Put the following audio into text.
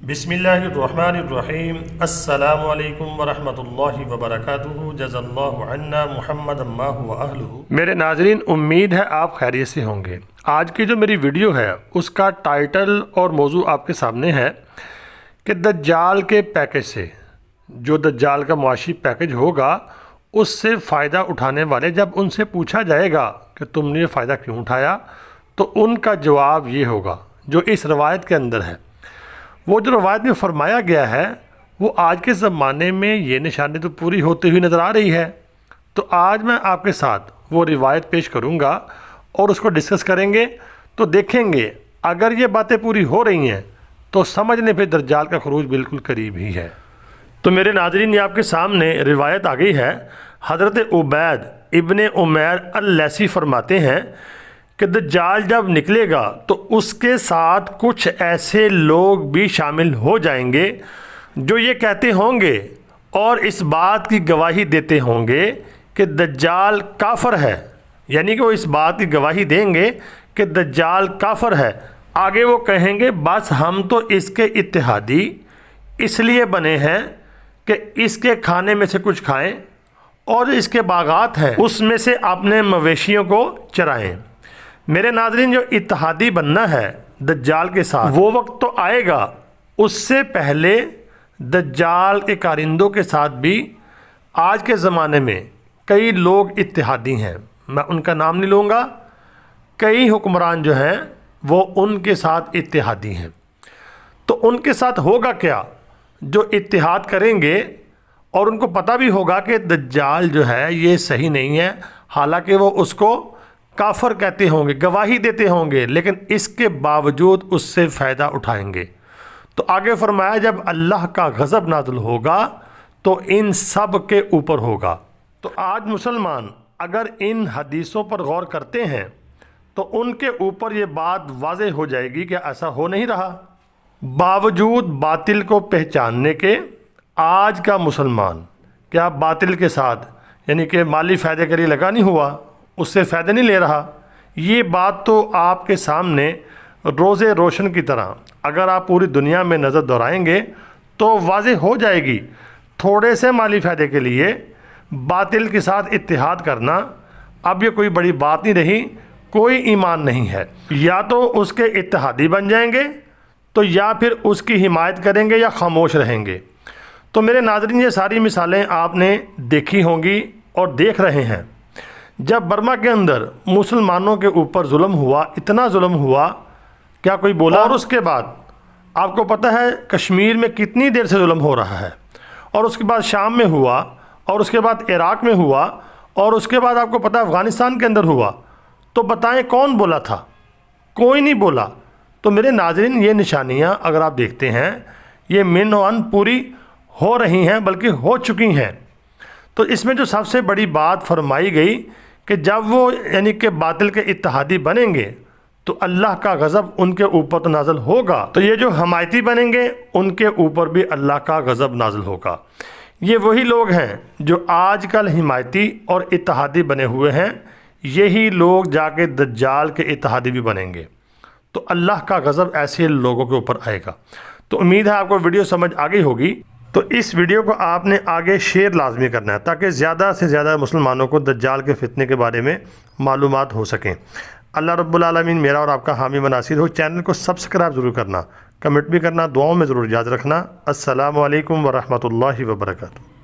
بسم اللہ الرحمن الرحیم۔ السلام علیکم ورحمۃ اللہ وبرکاتہ۔ جزا اللہ عنا محمد ما هو اہلہ۔ میرے ناظرین، امید ہے آپ خیریت سے ہوں گے۔ آج کی جو میری ویڈیو ہے اس کا ٹائٹل اور موضوع آپ کے سامنے ہے کہ دجال کے پیکج سے، جو دجال کا معاشی پیکج ہوگا اس سے فائدہ اٹھانے والے جب ان سے پوچھا جائے گا کہ تم نے یہ فائدہ کیوں اٹھایا، تو ان کا جواب یہ ہوگا جو اس روایت کے اندر ہے۔ وہ جو روایت میں فرمایا گیا ہے وہ آج کے زمانے میں یہ نشانی تو پوری ہوتی ہوئی نظر آ رہی ہے۔ تو آج میں آپ کے ساتھ وہ روایت پیش کروں گا اور اس کو ڈسکس کریں گے، تو دیکھیں گے اگر یہ باتیں پوری ہو رہی ہیں تو سمجھنے پہ دجال کا خروج بالکل قریب ہی ہے۔ تو میرے ناظرین، یہ آپ کے سامنے روایت آ گئی ہے۔ حضرت عبید ابن عمیر اللیثی فرماتے ہیں کہ دجال جب نکلے گا تو اس کے ساتھ کچھ ایسے لوگ بھی شامل ہو جائیں گے جو یہ کہتے ہوں گے اور اس بات کی گواہی دیتے ہوں گے کہ دجال کافر ہے، یعنی کہ وہ اس بات کی گواہی دیں گے کہ دجال کافر ہے۔ آگے وہ کہیں گے بس ہم تو اس کے اتحادی اس لیے بنے ہیں کہ اس کے کھانے میں سے کچھ کھائیں اور اس کے باغات ہیں اس میں سے اپنے مویشیوں کو چرائیں۔ میرے ناظرین، جو اتحادی بننا ہے دجال کے ساتھ وہ وقت تو آئے گا، اس سے پہلے دجال کے کارندوں کے ساتھ بھی آج کے زمانے میں کئی لوگ اتحادی ہیں۔ میں ان کا نام نہیں لوں گا، کئی حکمران جو ہیں وہ ان کے ساتھ اتحادی ہیں۔ تو ان کے ساتھ ہوگا کیا؟ جو اتحاد کریں گے اور ان کو پتہ بھی ہوگا کہ دجال جو ہے یہ صحیح نہیں ہے، حالانکہ وہ اس کو کافر کہتے ہوں گے، گواہی دیتے ہوں گے، لیکن اس کے باوجود اس سے فائدہ اٹھائیں گے۔ تو آگے فرمایا جب اللہ کا غضب نازل ہوگا تو ان سب کے اوپر ہوگا۔ تو آج مسلمان اگر ان حدیثوں پر غور کرتے ہیں تو ان کے اوپر یہ بات واضح ہو جائے گی کہ ایسا ہو نہیں رہا۔ باوجود باطل کو پہچاننے کے آج کا مسلمان کیا باطل کے ساتھ یعنی کہ مالی فائدے کے لیے لگا نہیں ہوا، اس سے فائدہ نہیں لے رہا؟ یہ بات تو آپ کے سامنے روز روشن کی طرح اگر آپ پوری دنیا میں نظر دورائیں گے تو واضح ہو جائے گی۔ تھوڑے سے مالی فائدے کے لیے باطل کے ساتھ اتحاد کرنا اب یہ کوئی بڑی بات نہیں رہی، کوئی ایمان نہیں ہے۔ یا تو اس کے اتحادی بن جائیں گے تو یا پھر اس کی حمایت کریں گے یا خاموش رہیں گے۔ تو میرے ناظرین، یہ ساری مثالیں آپ نے دیکھی ہوں گی اور دیکھ رہے ہیں۔ جب برما کے اندر مسلمانوں کے اوپر ظلم ہوا، اتنا ظلم ہوا، کیا کوئی بولا؟ اور اس کے بعد آپ کو پتہ ہے کشمیر میں کتنی دیر سے ظلم ہو رہا ہے، اور اس کے بعد شام میں ہوا، اور اس کے بعد عراق میں ہوا، اور اس کے بعد آپ کو پتہ ہے افغانستان کے اندر ہوا۔ تو بتائیں کون بولا تھا؟ کوئی نہیں بولا۔ تو میرے ناظرین، یہ نشانیاں اگر آپ دیکھتے ہیں یہ من و ان پوری ہو رہی ہیں، بلکہ ہو چکی ہیں۔ تو اس میں جو سب سے بڑی بات فرمائی گئی کہ جب وہ یعنی کہ باطل کے اتحادی بنیں گے تو اللہ کا غضب ان کے اوپر تو نازل ہوگا، تو یہ جو حمایتی بنیں گے ان کے اوپر بھی اللہ کا غضب نازل ہوگا۔ یہ وہی لوگ ہیں جو آج کل حمایتی اور اتحادی بنے ہوئے ہیں، یہی لوگ جا کے دجال کے اتحادی بھی بنیں گے، تو اللہ کا غضب ایسے لوگوں کے اوپر آئے گا۔ تو امید ہے آپ کو ویڈیو سمجھ آ گئی ہوگی۔ تو اس ویڈیو کو آپ نے آگے شیئر لازمی کرنا ہے تاکہ زیادہ سے زیادہ مسلمانوں کو دجال کے فتنے کے بارے میں معلومات ہو سکیں۔ اللہ رب العالمین میرا اور آپ کا حامی و ناصر ہو۔ چینل کو سبسکرائب ضرور کرنا، کمنٹ بھی کرنا، دعاؤں میں ضرور یاد رکھنا۔ السلام علیکم ورحمۃ اللہ وبرکاتہ۔